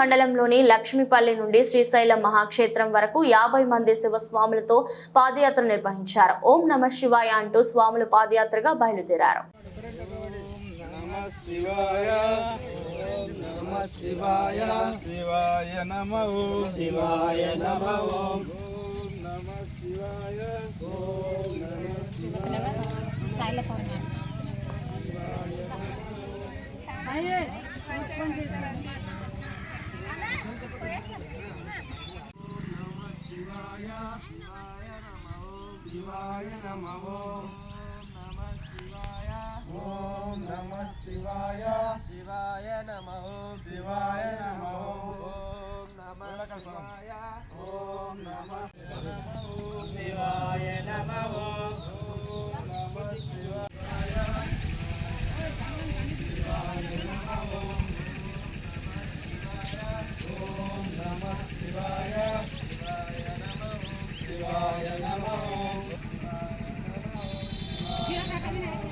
మండలంలోని లక్ష్మీపల్లి నుండి శ్రీశైలం మహాక్షేత్రం వరకు 50 మంది శివస్వాములతో పాదయాత్ర నిర్వహించారు. ఓం నమ శివాయ అంటూ స్వాములు పాదయాత్రగా బయలుదేరారు. శివాయ నమః ఓం నమః శివాయ శివాయ నమః శివాయ నమః ఓం నమః శివాయ ఓం నమః శివాయ